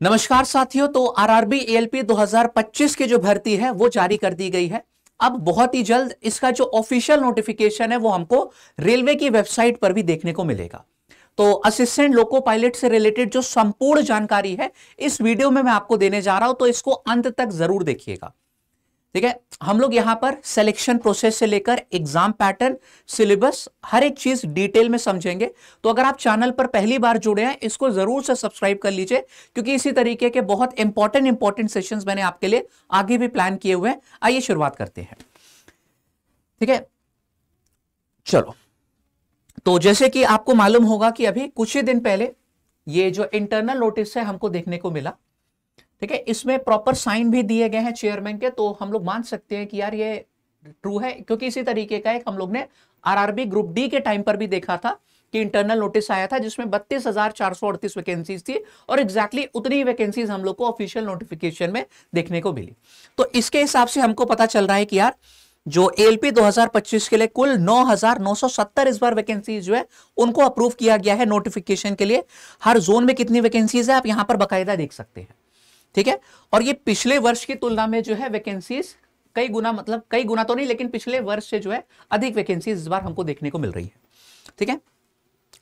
नमस्कार साथियों। तो आरआरबी एएलपी 2025 की जो भर्ती है वो जारी कर दी गई है। अब बहुत ही जल्द इसका जो ऑफिशियल नोटिफिकेशन है वो हमको रेलवे की वेबसाइट पर भी देखने को मिलेगा। तो असिस्टेंट लोको पायलट से रिलेटेड जो संपूर्ण जानकारी है इस वीडियो में मैं आपको देने जा रहा हूं, तो इसको अंत तक जरूर देखिएगा। ठीक है, हम लोग यहां पर सिलेक्शन प्रोसेस से लेकर एग्जाम पैटर्न, सिलेबस, हर एक चीज डिटेल में समझेंगे। तो अगर आप चैनल पर पहली बार जुड़े हैं इसको जरूर से सब्सक्राइब कर लीजिए, क्योंकि इसी तरीके के बहुत इंपॉर्टेंट सेशंस मैंने आपके लिए आगे भी प्लान किए हुए हैं। आइए शुरुआत करते हैं। ठीक है, चलो। तो जैसे कि आपको मालूम होगा कि अभी कुछ ही दिन पहले ये जो इंटरनल नोटिस है हमको देखने को मिला। ठीक है, इसमें प्रॉपर साइन भी दिए गए हैं चेयरमैन के, तो हम लोग मान सकते हैं कि यार ये ट्रू है, क्योंकि इसी तरीके का एक हम लोग ने आरआरबी ग्रुप डी के टाइम पर भी देखा था कि इंटरनल नोटिस आया था जिसमें 32,438 वैकेंसीज थी और एग्जैक्टली उतनी वैकेंसीज हम लोग को ऑफिशियल नोटिफिकेशन में देखने को मिली। तो इसके हिसाब से हमको पता चल रहा है कि यार जो एएलपी 2025 के लिए कुल 9,970 इस बार वैकेंसीज जो है उनको अप्रूव किया गया है नोटिफिकेशन के लिए। हर जोन में कितनी वैकेंसीज है आप यहां पर बकायदा देख सकते हैं। ठीक है, और ये पिछले वर्ष की तुलना में जो है वैकेंसीज कई गुना, मतलब कई गुना तो नहीं लेकिन पिछले वर्ष से जो है अधिक वैकेंसीज इस बार हमको देखने को मिल रही है। ठीक है,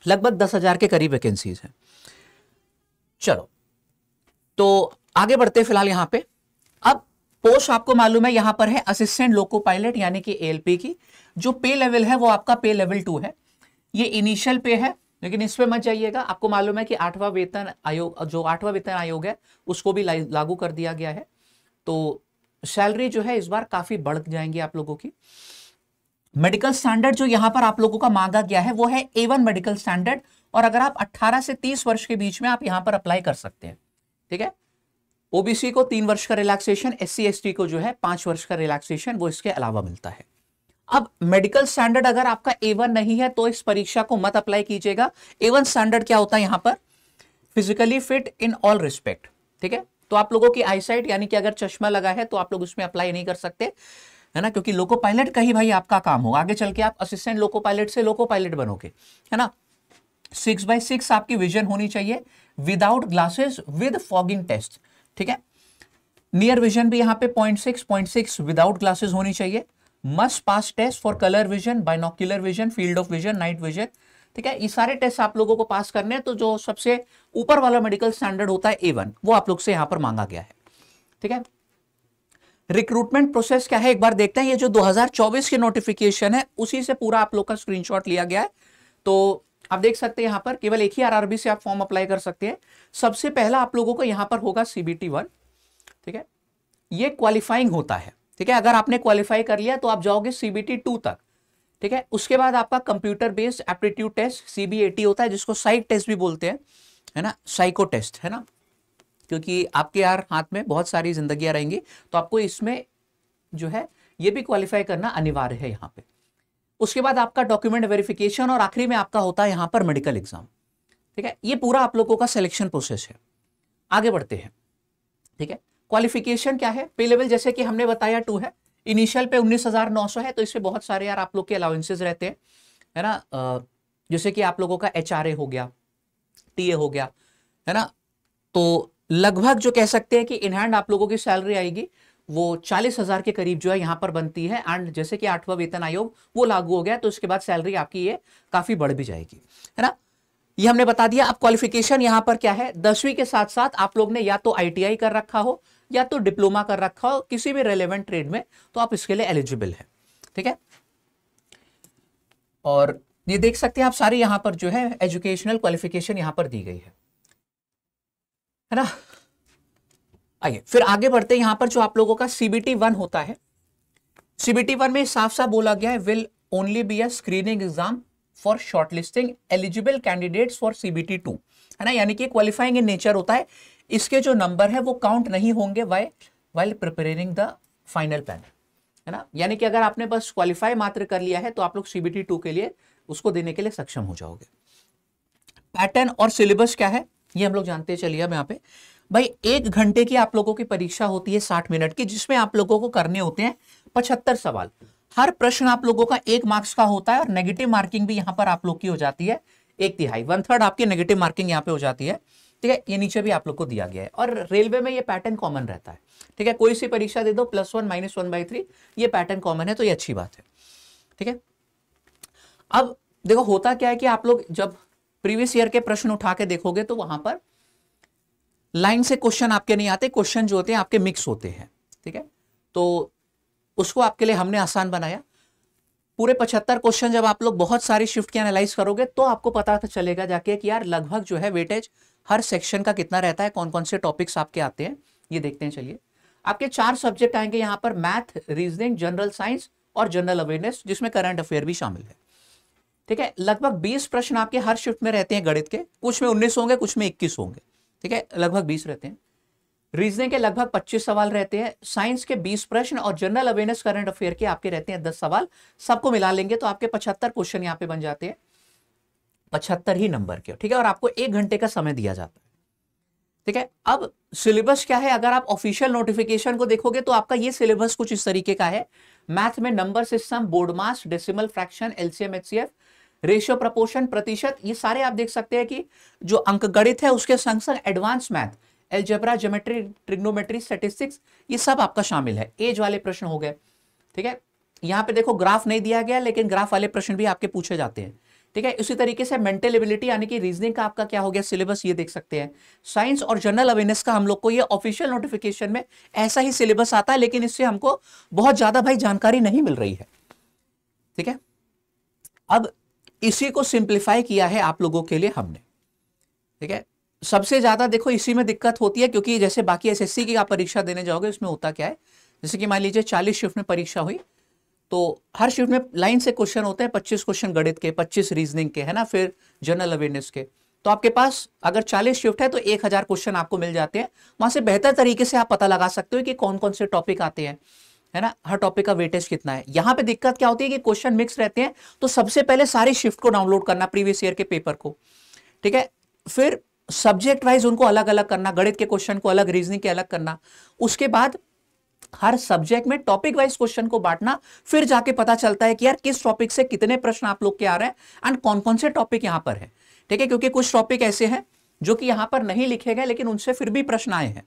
लगभग 10,000 के करीब वैकेंसीज हैं। चलो, तो आगे बढ़ते हैं। फिलहाल यहां पे अब पोस्ट आपको मालूम है यहां पर है असिस्टेंट लोको पायलट यानी कि एएलपी की। जो पे लेवल है वो आपका पे लेवल 2 है। ये इनिशियल पे है, लेकिन इस पे मत जाइएगा। आपको मालूम है कि 8वां वेतन आयोग, जो 8वां वेतन आयोग है उसको भी लागू कर दिया गया है। तो सैलरी जो है इस बार काफी बढ़ जाएंगी आप लोगों की। मेडिकल स्टैंडर्ड जो यहां पर आप लोगों का मांगा गया है वो है A1 मेडिकल स्टैंडर्ड, और अगर आप 18 से 30 वर्ष के बीच में आप यहां पर अप्लाई कर सकते हैं। ठीक है, ओबीसी को 3 वर्ष का रिलैक्सेशन, SC ST को जो है 5 वर्ष का रिलैक्सेशन वो इसके अलावा मिलता है। अब मेडिकल स्टैंडर्ड अगर आपका A1 नहीं है तो इस परीक्षा को मत अप्लाई कीजिएगा। A1 स्टैंडर्ड क्या होता है यहां पर? Physically fit in all respect. ठीक है, तो आप लोगों की आईसाइट यानी कि अगर चश्मा लगा है तो आप लोग उसमें अप्लाई नहीं कर सकते, है ना, क्योंकि लोको पायलट का ही भाई आपका काम होगा। आगे चल के आप असिस्टेंट लोको पायलट से लोको पायलट बनोगे, है ना। 6/6 आपकी विजन होनी चाहिए, without glasses, with fogging test. ठीक है, नियर विजन भी यहाँ पे 0.6 विदाउट ग्लासेस होनी चाहिए। Must pass test for colour vision, binocular vision, field of vision, night vision. ठीक है, ये सारे टेस्ट आप लोगों को पास करने हैं। तो जो सबसे ऊपर वाला मेडिकल स्टैंडर्ड होता है A1 वो आप लोग से यहां पर मांगा गया है। ठीक है, रिक्रूटमेंट प्रोसेस क्या है एक बार देखते हैं। ये जो 2024 की नोटिफिकेशन है उसी से पूरा आप लोग का स्क्रीनशॉट लिया गया है। तो आप देख सकते हैं यहां पर केवल एक ही आरआरबी से आप फॉर्म अप्लाई कर सकते हैं। सबसे पहला आप लोगों को यहां पर होगा CBT 1। ठीक है, ये क्वालिफाइंग होता है। ठीक है, अगर आपने क्वालिफाई कर लिया तो आप जाओगे CBT 2 तक। ठीक है, उसके बाद आपका computer based aptitude test CBAT होता है, जिसको साइक टेस्ट भी बोलते हैं, है ना, साइको टेस्ट, है ना, क्योंकि आपके यार हाथ में बहुत सारी जिंदगियां रहेंगी तो आपको इसमें जो है ये भी क्वालिफाई करना अनिवार्य है यहाँ पे। उसके बाद आपका डॉक्यूमेंट वेरिफिकेशन और आखिरी में आपका होता है यहाँ पर मेडिकल एग्जाम। ठीक है, ये पूरा आप लोगों का सिलेक्शन प्रोसेस है। आगे बढ़ते हैं। ठीक है, क्वालिफिकेशन क्या है? पे लेवल जैसे कि हमने बताया 2 है। इनिशियल पे 19,900 है, तो इसमें बहुत सारे यार आप लोग के अलाउंसेस रहते हैं, है ना। जैसे कि आप लोगों का HRA हो गया, TA हो गया, है ना। तो लगभग जो कह सकते हैं कि इन हैंड आप लोगों की सैलरी आएगी वो 40,000 के करीब जो है यहां पर बनती है। एंड जैसे कि 8वां वेतन आयोग वो लागू हो गया तो उसके बाद सैलरी आपकी ये काफी बढ़ भी जाएगी, है ना। ये हमने बता दिया। अब क्वालिफिकेशन यहां पर क्या है? 10वीं के साथ साथ आप लोग ने या तो ITI कर रखा हो या तो डिप्लोमा कर रखा हो किसी भी रेलेवेंट ट्रेड में, तो आप इसके लिए एलिजिबल है। ठीक है, और ये देख सकते हैं आप सारी यहां पर जो है एजुकेशनल क्वालिफिकेशन यहां पर दी गई है ना। आइए फिर आगे बढ़ते हैं। यहां पर जो आप लोगों का CBT 1 होता है, CBT 1 में साफ साफ बोला गया है will only be a screening exam for shortlisting eligible candidates for CBT 2, है ना, यानी कि क्वालिफाइंग इन नेचर होता है। इसके जो नंबर है वो काउंट नहीं होंगे while preparing the final panel, है ना। यानी कि अगर आपने बस क्वालिफाई मात्र कर लिया है तो आप लोग CBT 2 के लिए उसको देने के लिए सक्षम हो जाओगे। पैटर्न और सिलेबस क्या है ये हम लोग जानते चलिए। अब यहाँ पे भाई 1 घंटे की आप लोगों की परीक्षा होती है 60 मिनट की, जिसमें आप लोगों को करने होते हैं 75 सवाल। हर प्रश्न आप लोगों का 1 मार्क्स का होता है और नेगेटिव मार्किंग भी यहां पर आप लोग की हो जाती है 1/3, 1/3 आपकी नेगेटिव मार्किंग यहां पे हो जाती है। ठीक है, ये नीचे भी आप लोग को दिया गया है और रेलवे में ये पैटर्न कॉमन रहता है। ठीक है, कोई सी परीक्षा दे दो +1 -1/3 ये पैटर्न कॉमन है, तो ये अच्छी बात है। ठीक है, अब देखो होता क्या है कि आप लोग जब प्रीवियस ईयर के प्रश्न उठा के देखोगे तो वहां पर लाइन से क्वेश्चन आपके नहीं आते, क्वेश्चन जो होते हैं आपके मिक्स होते हैं। ठीक है, तो उसको आपके लिए हमने आसान बनाया। पूरे 75 क्वेश्चन जब आप लोग बहुत सारी शिफ्ट की एनालाइज करोगे तो आपको पता चलेगा जाके कि यार लगभग जो है वेटेज हर सेक्शन का कितना रहता है, कौन कौन से टॉपिक्स आपके आते हैं, ये देखते हैं। चलिए, आपके 4 सब्जेक्ट आएंगे यहाँ पर, मैथ, रीजनिंग, जनरल साइंस और जनरल अवेयरनेस, जिसमें करंट अफेयर भी शामिल है। ठीक है, लगभग 20 प्रश्न आपके हर शिफ्ट में रहते हैं गणित के, कुछ में 19 होंगे, कुछ में 21 होंगे। ठीक है, लगभग 20 रहते हैं। रीजनिंग के लगभग 25 सवाल रहते हैं, साइंस के 20 प्रश्न और जनरल अवेयरनेस करंट अफेयर के आपके रहते हैं 10 सवाल। सबको मिला लेंगे तो आपके 75 क्वेश्चन यहाँ पे बन जाते हैं, 75 ही नंबर के। ठीक है, और आपको 1 घंटे का समय दिया जाता है। ठीक है, अब सिलेबस क्या है, अगर आप ऑफिशियल नोटिफिकेशन को देखोगे तो आपका ये सिलेबस कुछ इस तरीके का है। मैथ में number system, BODMAS, decimal fraction, LCM HCF, ratio proportion, प्रतिशत, ये सारे आप देख सकते हैं कि जो अंक गणित है उसके संग संग advance math, algebra, geometry, trigonometry, statistics, ये सब आपका शामिल है। एज वाले प्रश्न हो गए। ठीक है, यहाँ पे देखो ग्राफ नहीं दिया गया, लेकिन ग्राफ वाले प्रश्न भी आपके पूछे जाते हैं। ठीक है, इसी तरीके से मेंटल एबिलिटी यानी कि रीजनिंग का आपका क्या हो गया सिलेबस, ये देख सकते हैं। साइंस और जनरल अवेयरनेस का हम लोग को ये ऑफिशियल नोटिफिकेशन में ऐसा ही सिलेबस आता है, लेकिन इससे हमको बहुत ज्यादा भाई जानकारी नहीं मिल रही है। ठीक है, अब इसी को सिंप्लीफाई किया है आप लोगों के लिए हमने। ठीक है, सबसे ज्यादा देखो इसी में दिक्कत होती है, क्योंकि जैसे बाकी एसएससी की आप परीक्षा देने जाओगे उसमें होता क्या है, जैसे कि मान लीजिए 40 शिफ्ट में परीक्षा हुई तो हर शिफ्ट में लाइन से क्वेश्चन होते हैं, 25 क्वेश्चन गणित के, 25 रीजनिंग के, है ना, फिर जनरल अवेयरनेस के। तो आपके पास अगर 40 शिफ्ट है तो 1000 क्वेश्चन आपको मिल जाते हैं। वहां से बेहतर तरीके से आप पता लगा सकते हो कि कौन कौन से टॉपिक आते हैं, है ना, हर टॉपिक का वेटेज कितना है। यहां पे दिक्कत क्या होती है कि क्वेश्चन मिक्स रहते हैं, तो सबसे पहले सारी शिफ्ट को डाउनलोड करना, प्रीवियस ईयर के पेपर को। ठीक है, फिर सब्जेक्ट वाइज उनको अलग अलग करना, गणित के क्वेश्चन को अलग, रीजनिंग के अलग करना, उसके बाद हर सब्जेक्ट में टॉपिक वाइज क्वेश्चन को बांटना, फिर जाके पता चलता है कि यार किस टॉपिक से कितने प्रश्न आप लोग के आ रहे हैं एंड कौन कौन से टॉपिक यहां पर है। ठीक है, क्योंकि कुछ टॉपिक ऐसे हैं जो कि यहां पर नहीं लिखे गए लेकिन उनसे फिर भी प्रश्न आए हैं।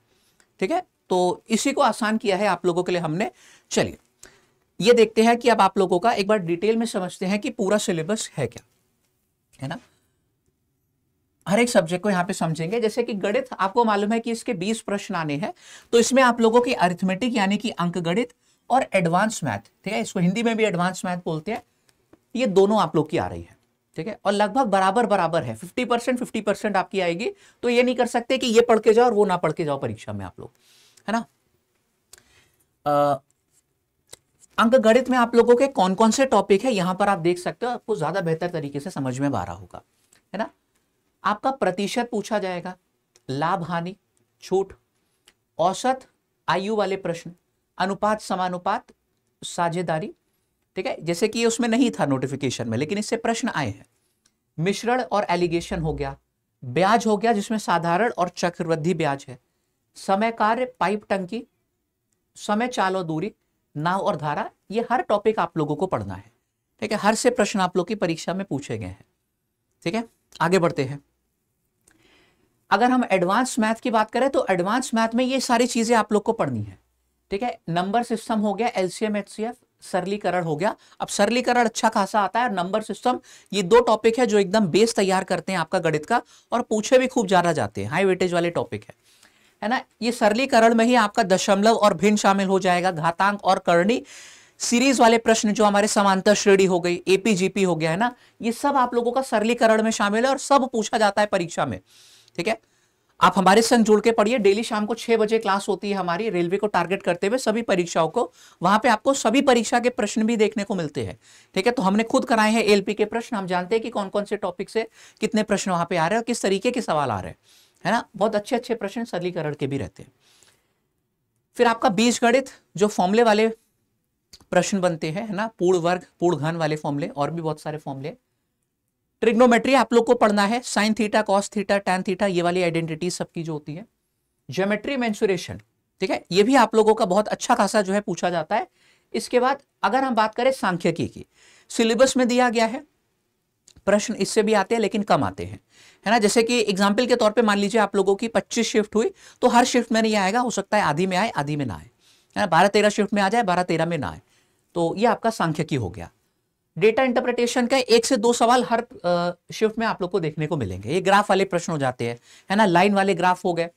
ठीक है, तो इसी को आसान किया है आप लोगों के लिए हमने। चलिए ये देखते हैं कि अब आप लोगों का एक बार डिटेल में समझते हैं कि पूरा सिलेबस है क्या, है ना। हर एक सब्जेक्ट को यहां पे समझेंगे। जैसे कि गणित, आपको मालूम है कि इसके 20 प्रश्न आने हैं, तो इसमें आप लोगों की अरिथमेटिक यानी कि अंक गणित और एडवांस मैथ, ठीक है, इसको हिंदी में भी एडवांस मैथ बोलते हैं, ये दोनों आप लोग की आ रही है। ठीक है, और लगभग बराबर बराबर है, 50% आपकी आएगी। तो ये नहीं कर सकते कि ये पढ़ के जाओ और वो ना पढ़ के जाओ परीक्षा में आप लोग, है ना। अंक गणित में आप लोगों के कौन कौन से टॉपिक है यहां पर आप देख सकते हो, आपको ज्यादा बेहतर तरीके से समझ में आ रहा होगा, है ना। आपका प्रतिशत पूछा जाएगा, लाभ हानि, छूट, औसत, आयु वाले प्रश्न, अनुपात समानुपात, साझेदारी। ठीक है, जैसे कि उसमें नहीं था नोटिफिकेशन में लेकिन इससे प्रश्न आए हैं। मिश्रण और एलिगेशन हो गया, ब्याज हो गया जिसमें साधारण और चक्रवृद्धि ब्याज है, समय कार्य, पाइप टंकी, समय चाल और दूरी, नाव और धारा, ये हर टॉपिक आप लोगों को पढ़ना है। ठीक है, हर से प्रश्न आप लोग की परीक्षा में पूछे गए हैं। ठीक है, आगे बढ़ते हैं। अगर हम एडवांस मैथ की बात करें तो एडवांस मैथ में ये सारी चीजें आप लोग को पढ़नी है। ठीक है, नंबर सिस्टम हो गया, एलसीएम एचसीएफ, सरलीकरण हो गया। अब सरलीकरण अच्छा खासा आता है, नंबर सिस्टम, ये दो टॉपिक है जो एकदम बेस तैयार करते हैं आपका गणित का, और पूछे भी खूब ज्यादा जाते हैं, हाई वेटेज वाले टॉपिक है ना। ये सरलीकरण में ही आपका दशमलव और भिन्न शामिल हो जाएगा, घातांक और करणी, सीरीज वाले प्रश्न जो हमारे समांतर श्रेणी हो गई, एपीजीपी हो गया, है ना, ये सब आप लोगों का सरलीकरण में शामिल है और सब पूछा जाता है परीक्षा में। ठीक है, आप हमारे संग जुड़ के पढ़िए। डेली शाम को 6 बजे क्लास होती है हमारी, रेलवे को टारगेट करते हुए सभी परीक्षाओं को। वहां पे आपको सभी परीक्षा के प्रश्न भी देखने को मिलते हैं। ठीक है, तो हमने खुद कराए हैं एलपी के प्रश्न, हम जानते हैं कि कौन कौन से टॉपिक से कितने प्रश्न वहां पे आ रहे हैं और किस तरीके के सवाल आ रहे हैं, है ना। बहुत अच्छे अच्छे प्रश्न सरलीकरण के भी रहते हैं। फिर आपका बीजगणित, जो फॉर्मूले वाले प्रश्न बनते हैं, है ना, पूर्ण वर्ग, पूर्ण घन वाले फॉर्मूले, और भी बहुत सारे फॉर्मूले। ट्रिग्नोमेट्री आप लोग को पढ़ना है, sine theta, cos theta, tan theta, ये वाली आइडेंटिटी सबकी जो होती है। ज्योमेट्री, मेंसुरेशन, ठीक है, ये भी आप लोगों का बहुत अच्छा खासा जो है पूछा जाता है। इसके बाद अगर हम बात करें सांख्यिकी की, सिलेबस में दिया गया है प्रश्न इससे भी आते हैं लेकिन कम आते हैं, है ना। जैसे कि एग्जाम्पल के तौर पे मान लीजिए आप लोगों की 25 शिफ्ट हुई, तो हर शिफ्ट में नहीं आएगा, हो सकता है आधी में आए आधी में ना आए, है ना। 12-13 शिफ्ट में आ जाए, 12-13 में ना आए, तो ये आपका सांख्यिकी हो गया। डेटा इंटरप्रिटेशन का 1 से 2 सवाल हर शिफ्ट में आप लोग को देखने को मिलेंगे। ये ग्राफ वाले प्रश्न हो जाते हैं, है ना, लाइन वाले ग्राफ हो गए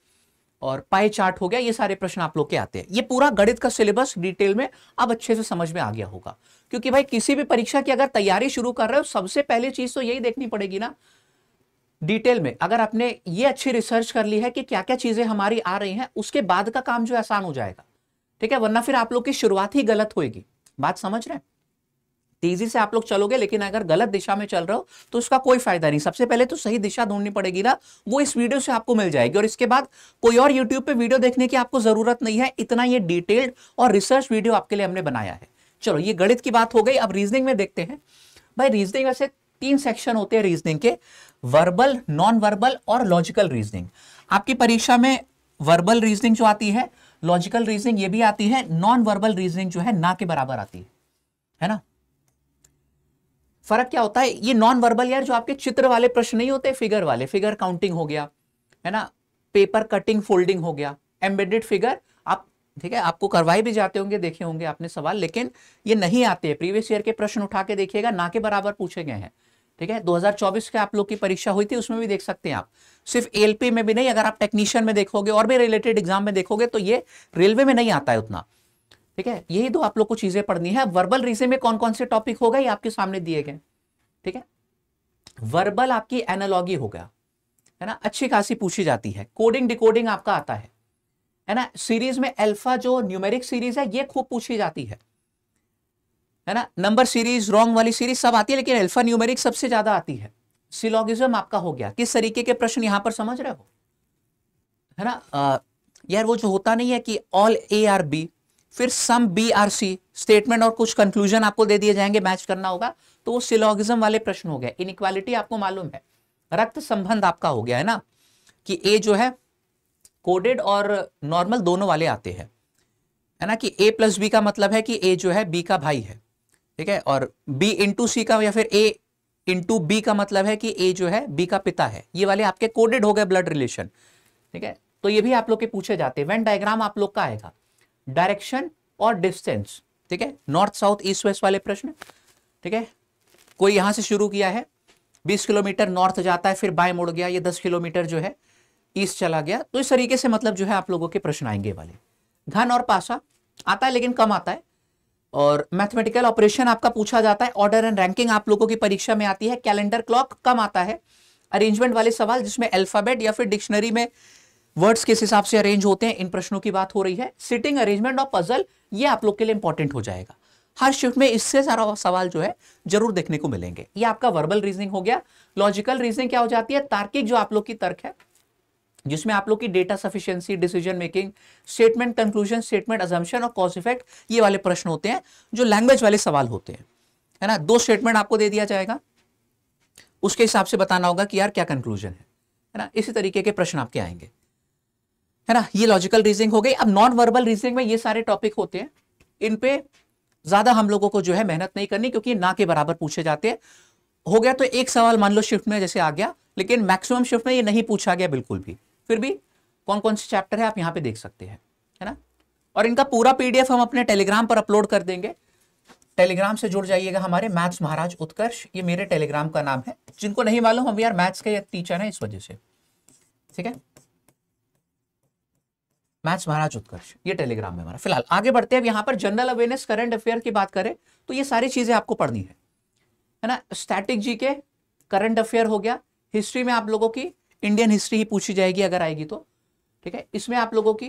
और पाई चार्ट हो गया, ये सारे प्रश्न आप लोग के आते हैं। ये पूरा गणित का सिलेबस डिटेल में अब अच्छे से समझ में आ गया होगा, क्योंकि भाई किसी भी परीक्षा की अगर तैयारी शुरू कर रहे हो, सबसे पहली चीज तो यही देखनी पड़ेगी ना डिटेल में। अगर आपने ये अच्छी रिसर्च कर ली है कि क्या क्या चीजें हमारी आ रही हैं, उसके बाद का काम जो आसान हो जाएगा, ठीक है। वरना फिर आप लोग की शुरुआत ही गलत होगी। बात समझ रहे हैं? तेजी से आप लोग चलोगे लेकिन अगर गलत दिशा में चल रहे हो तो उसका कोई फायदा नहीं। सबसे पहले तो सही दिशा ढूंढनी पड़ेगी ना, वो इस वीडियो से आपको मिल जाएगी, और इसके बाद कोई और यूट्यूब पे वीडियो देखने की आपको जरूरत नहीं है। इतना ये डिटेल्ड और रिसर्च वीडियो आपके लिए हमने बनाया है। चलो, ये गणित की बात हो गई। अब रीजनिंग में देखते हैं। भाई रीजनिंग वैसे 3 सेक्शन होते हैं रीजनिंग के, वर्बल, नॉन वर्बल और लॉजिकल रीजनिंग। आपकी परीक्षा में वर्बल रीजनिंग जो आती है, लॉजिकल रीजनिंग ये भी आती है, नॉन वर्बल रीजनिंग जो है ना के बराबर आती है ना। फर्क क्या होता है, ये नॉन वर्बल यार जो आपके चित्र वाले प्रश्न नहीं होते, फिगर वाले, फिगर काउंटिंग हो गया, है ना, पेपर कटिंग फोल्डिंग हो गया, एम्बेडेड फिगर, आप ठीक है, आपको करवाए भी जाते होंगे, देखे होंगे आपने सवाल, लेकिन ये नहीं आते हैं। प्रीवियस ईयर के प्रश्न उठा के देखिएगा, ना के बराबर पूछे गए हैं, ठीक है। 2024 के आप लोग की परीक्षा हुई थी, उसमें भी देख सकते हैं आप। सिर्फ एलपी में भी नहीं, अगर आप टेक्नीशियन में देखोगे और भी रिलेटेड एग्जाम में देखोगे तो ये रेलवे में नहीं आता है उतना, ठीक है। यही दो आप लोग को चीजें पढ़नी है। वर्बल रीजनिंग में कौन कौन से टॉपिक होगा ये आपके सामने दिए गए, ठीक है। वर्बल आपकी एनालॉजी हो गया, है ना, अच्छी खासी पूछी जाती है। कोडिंग डिकोडिंग आपका आता है ना। सीरीज में अल्फा जो न्यूमेरिक सीरीज है ये खूब पूछी जाती है ना। नंबर सीरीज, रॉन्ग वाली सीरीज सब आती है, लेकिन अल्फा न्यूमेरिक सबसे ज्यादा आती है। सिलोगिज्म आपका हो गया। किस तरीके के प्रश्न यहां पर समझ रहे हो, है ना। यार वो जो होता नहीं है कि ऑल ए आर बी, फिर some B R C, statement और कुछ कंक्लूजन आपको दे दिए जाएंगे, मैच करना होगा, तो वो सिलोगिज्म वाले प्रश्न हो गए। इनइक्वालिटी आपको मालूम है, रक्त संबंध आपका हो गया, है ना, कि ए जो है कोडेड और नॉर्मल दोनों वाले आते हैं, है ना, कि ए प्लस बी का मतलब है कि ए जो है बी का भाई है, ठीक है, और बी इंटू सी का या फिर ए इंटू बी का मतलब है कि ए जो है बी का पिता है। ये वाले आपके कोडेड हो गए ब्लड रिलेशन, ठीक है। तो ये भी आप लोग के पूछे जाते हैं। वेन डायग्राम आप लोग का आएगा, डायरेक्शन और डिस्टेंस, ठीक है, नॉर्थ साउथ ईस्ट वेस्ट वाले प्रश्न, ठीक है। कोई यहां से शुरू किया है, 20 किलोमीटर नॉर्थ जाता है, फिर बाएं मुड़ गया, ये 10 किलोमीटर जो है ईस्ट चला गया, तो इस तरीके से मतलब जो है आप लोगों के प्रश्न आएंगे वाले। घन और पासा आता है लेकिन कम आता है, और मैथमेटिकल ऑपरेशन आपका पूछा जाता है। ऑर्डर एंड रैंकिंग आप लोगों की परीक्षा में आती है। कैलेंडर क्लॉक कम आता है। अरेंजमेंट वाले सवाल जिसमें अल्फाबेट या फिर डिक्शनरी में वर्ड्स किस हिसाब से अरेंज होते हैं, इन प्रश्नों की बात हो रही है। सिटिंग अरेंजमेंट और पजल, ये आप लोग के लिए इंपॉर्टेंट हो जाएगा। हर शिफ्ट में इससे सारा सवाल जो है जरूर देखने को मिलेंगे। ये आपका वर्बल रीजनिंग हो गया। लॉजिकल रीजनिंग क्या हो जाती है, तार्किक जो आप लोग की तर्क है, जिसमें आप लोग की data sufficiency, decision making, statement conclusion, statement assumption और कॉज इफेक्ट, ये वाले प्रश्न होते हैं जो लैंग्वेज वाले सवाल होते हैं, है ना। 2 स्टेटमेंट आपको दे दिया जाएगा, उसके हिसाब से बताना होगा कि यार क्या कंक्लूजन है ना। इसी तरीके के प्रश्न आपके आएंगे, है ना। ये लॉजिकल रीजनिंग हो गई। अब नॉन वर्बल रीजनिंग में ये सारे टॉपिक होते हैं, इन पे ज्यादा हम लोगों को जो है मेहनत नहीं करनी, क्योंकि ना के बराबर पूछे जाते हैं। हो गया तो एक सवाल मान लो शिफ्ट में जैसे आ गया, लेकिन मैक्सिमम शिफ्ट में ये नहीं पूछा गया बिल्कुल भी। फिर भी कौन कौन से चैप्टर है आप यहां पे देख सकते हैं, है ना। और इनका पूरा पीडीएफ हम अपने टेलीग्राम पर अपलोड कर देंगे। टेलीग्राम से जुड़ जाइएगा हमारे, मैथ्स महाराज उत्कर्ष, ये मेरे टेलीग्राम का नाम है। जिनको नहीं मालूम, हम यार मैथ्स के टीचर हैं इस वजह से, ठीक है। मैथ्स महाराज उत्कर्ष, ये टेलीग्राम में हमारा। फिलहाल आगे बढ़ते हैं। यहां पर जनरल अवेयरनेस, करंट अफेयर की बात करें तो ये सारी चीजें आपको पढ़नी है ना। स्टैटिक जी के, करंट अफेयर हो गया। हिस्ट्री में आप लोगों की इंडियन हिस्ट्री ही पूछी जाएगी अगर आएगी तो, ठीक है। इसमें आप लोगों की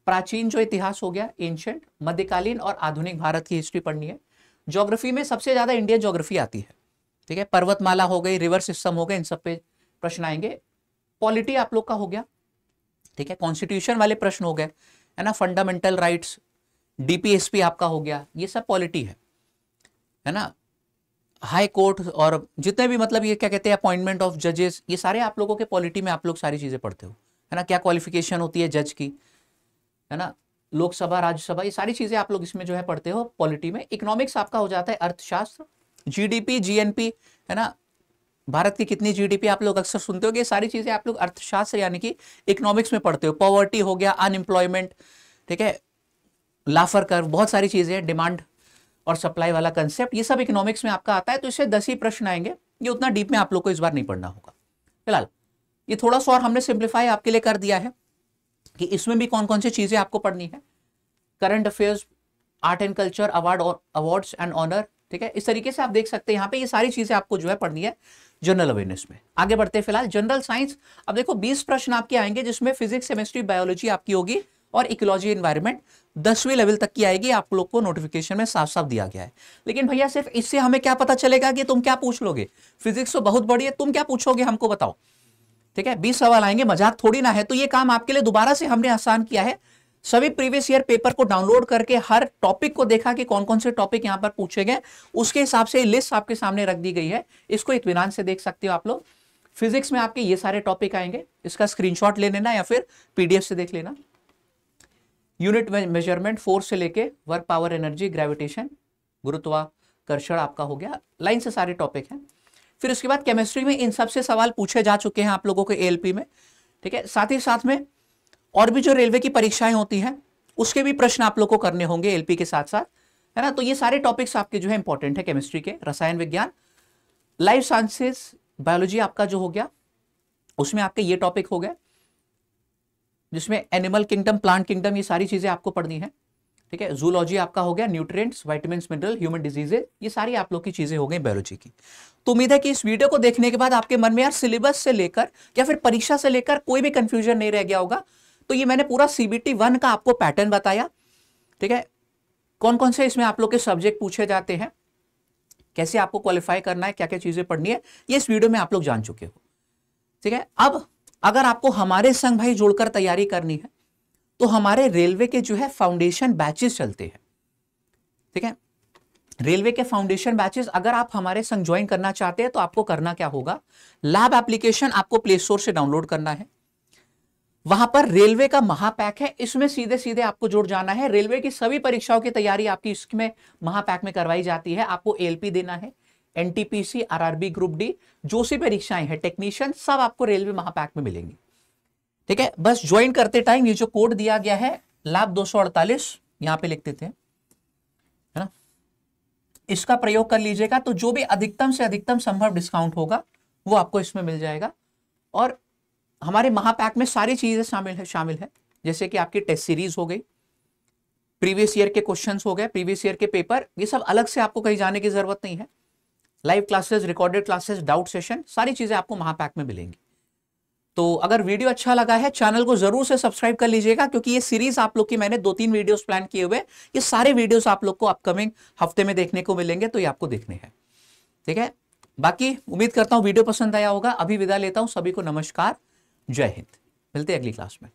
प्राचीन जो इतिहास हो गया, एंशिएंट, मध्यकालीन और आधुनिक भारत की हिस्ट्री पढ़नी है। ज्योग्राफी में सबसे ज्यादा इंडियन ज्योग्राफी आती है, ठीक है। पर्वतमाला हो गई, रिवर सिस्टम हो गए, इन सब पे प्रश्न आएंगे। पॉलिटी आप लोग का हो गया, ठीक है। कॉन्स्टिट्यूशन वाले प्रश्न हो गए, है ना। फंडामेंटल राइट्स, डीपीएसपी आपका हो गया, ये सब पॉलिटी है ना। हाई कोर्ट और जितने भी मतलब ये क्या कहते हैं अपॉइंटमेंट ऑफ जजेस, ये सारे आप लोगों के पॉलिटी में आप लोग सारी चीजें पढ़ते हो, है ना। क्या क्वालिफिकेशन होती है जज की, है ना। लोकसभा, राज्यसभा, ये सारी चीजें आप लोग इसमें जो है पढ़ते हो पॉलिटी में। इकोनॉमिक्स आपका हो जाता है अर्थशास्त्र, जीडीपी, जीएनपी, है ना, भारत की कितनी जीडीपी आप लोग अक्सर सुनते हो, ये सारी चीजें आप लोग अर्थशास्त्र यानी कि इकोनॉमिक्स में पढ़ते हो। पॉवर्टी हो गया, अनएम्प्लॉयमेंट, ठीक है, लाफर कर्व, बहुत सारी चीजें, डिमांड और सप्लाई वाला कंसेप्ट, ये सब इकोनॉमिक्स में आपका आता है। तो इससे 10 ही प्रश्न आएंगे, ये उतना डीप में आप लोग को इस बार नहीं पढ़ना होगा। फिलहाल ये थोड़ा सा और हमने सिंप्लीफाई आपके लिए कर दिया है कि इसमें भी कौन कौन सी चीजें आपको पढ़नी है। Current affairs, art and culture, awards and honour, ठीक है, इस तरीके से आप देख सकते हैं यहाँ पे ये सारी चीजें आपको जो है पढ़नी है जनरल अवेयरनेस में। आगे बढ़ते हैं फिलहाल जनरल साइंस। अब देखो 20 प्रश्न आपके आएंगे जिसमें फिजिक्स, केमिस्ट्री, बायोलॉजी आपकी होगी और इकोलॉजी एनवायरनमेंट 10वीं लेवल तक की आएगी। आप लोग को नोटिफिकेशन में साफ साफ दिया गया है। लेकिन भैया सिर्फ इससे हमें क्या पता चलेगा कि तुम क्या पूछ लोगे? फिजिक्स तो बहुत बड़ी है, तुम क्या पूछोगे हमको बताओ, ठीक है। 20 सवाल आएंगे, मजाक थोड़ी ना है। तो ये काम आपके लिए दोबारा से हमने आसान किया है। सभी प्रीवियस ईयर पेपर को डाउनलोड करके हर टॉपिक को देखा कि कौन कौन से टॉपिक यहां पर पूछे गए, उसके हिसाब से लिस्ट आपके सामने रख दी गई है। इसको इत्मीनान से देख सकते हो आप लोग। फिजिक्स में आपके ये सारे टॉपिक आएंगे, इसका स्क्रीनशॉट ले लेना या फिर पीडीएफ से देख लेना। यूनिट मेजरमेंट, फोर्स से लेके वर्क, पावर, एनर्जी, ग्रेविटेशन, गुरुत्वाकर्षण आपका हो गया, लाइन से सारे टॉपिक हैं। फिर उसके बाद केमिस्ट्री में इन सबसे सवाल पूछे जा चुके हैं आप लोगों को एएलपी में, ठीक है। साथ ही साथ में और भी जो रेलवे की परीक्षाएं होती हैं उसके भी प्रश्न आप लोग को करने होंगे एलपी के साथ साथ, है ना। तो ये सारे टॉपिक्स आपके जो है इंपॉर्टेंट है केमिस्ट्री के। रसायन विज्ञान, लाइफ साइंसेस, बायोलॉजी आपका जो हो गया, उसमें आपके ये टॉपिक हो गए जिसमें एनिमल किंगडम, प्लांट किंगडम, ये सारी चीजें आपको पढ़नी है, ठीक है। जूलॉजी आपका हो गया, nutrients, vitamins, mineral, human diseases, ये सारी आप लोग की चीजें हो गई बायोलॉजी की। तो उम्मीद है कि इस वीडियो को देखने के बाद आपके मन में यार सिलेबस से लेकर या फिर परीक्षा से लेकर कोई भी कंफ्यूजन नहीं रह गया होगा। तो ये मैंने पूरा सीबीटी 1 का आपको पैटर्न बताया, ठीक है। कौन कौन से इसमें आप लोग के सब्जेक्ट पूछे जाते हैं, कैसे आपको क्वालिफाई करना है, क्या क्या चीजें पढ़नी है, ये इस वीडियो में आप लोग जान चुके हो, ठीक है। अब अगर आपको हमारे संग भाई जुड़कर तैयारी करनी है तो हमारे रेलवे के जो है फाउंडेशन बैचेस चलते हैं, ठीक है। रेलवे के फाउंडेशन बैचेस अगर आप हमारे संग ज्वाइन करना चाहते हैं तो आपको करना क्या होगा, लैब एप्लीकेशन आपको प्ले स्टोर से डाउनलोड करना है। वहां पर रेलवे का महापैक है, इसमें सीधे सीधे आपको जुड़ जाना है। रेलवे की सभी परीक्षाओं की तैयारी आपकी इसमें महापैक में करवाई जाती है। आपको एएलपी देना है, एनटीपीसी, आरआरबी ग्रुप डी, जो सी परीक्षाएं हैं, टेक्नीशियन, सब आपको रेलवे महापैक में मिलेंगी, ठीक है। बस ज्वाइन करते टाइम ये जो कोड दिया गया है लैब 248 यहां पे लिख देते हैं, है ना, इसका प्रयोग कर लीजिएगा। तो जो भी अधिकतम से अधिकतम संभव डिस्काउंट होगा वो आपको इसमें मिल जाएगा। और हमारे महापैक में सारी चीजें शामिल है जैसे कि आपकी टेस्ट सीरीज हो गई, प्रीवियस ईयर के क्वेश्चंस हो गए, प्रीवियस ईयर के पेपर, ये सब अलग से आपको कहीं जाने की जरूरत नहीं है। Live classes, recorded classes, doubt session, सारी चीजें आपको महापैक में मिलेंगी। तो अगर वीडियो अच्छा लगा है चैनल को जरूर से सब्सक्राइब कर लीजिएगा, क्योंकि ये सीरीज आप लोग की मैंने 2-3 वीडियोस प्लान किए हुए, ये सारे वीडियोस आप लोग को अपकमिंग हफ्ते में देखने को मिलेंगे, तो ये आपको देखने हैं, ठीक है। बाकी उम्मीद करता हूं वीडियो पसंद आया होगा। अभी विदा लेता हूं, सभी को नमस्कार, जय हिंद, मिलते हैं अगली क्लास में।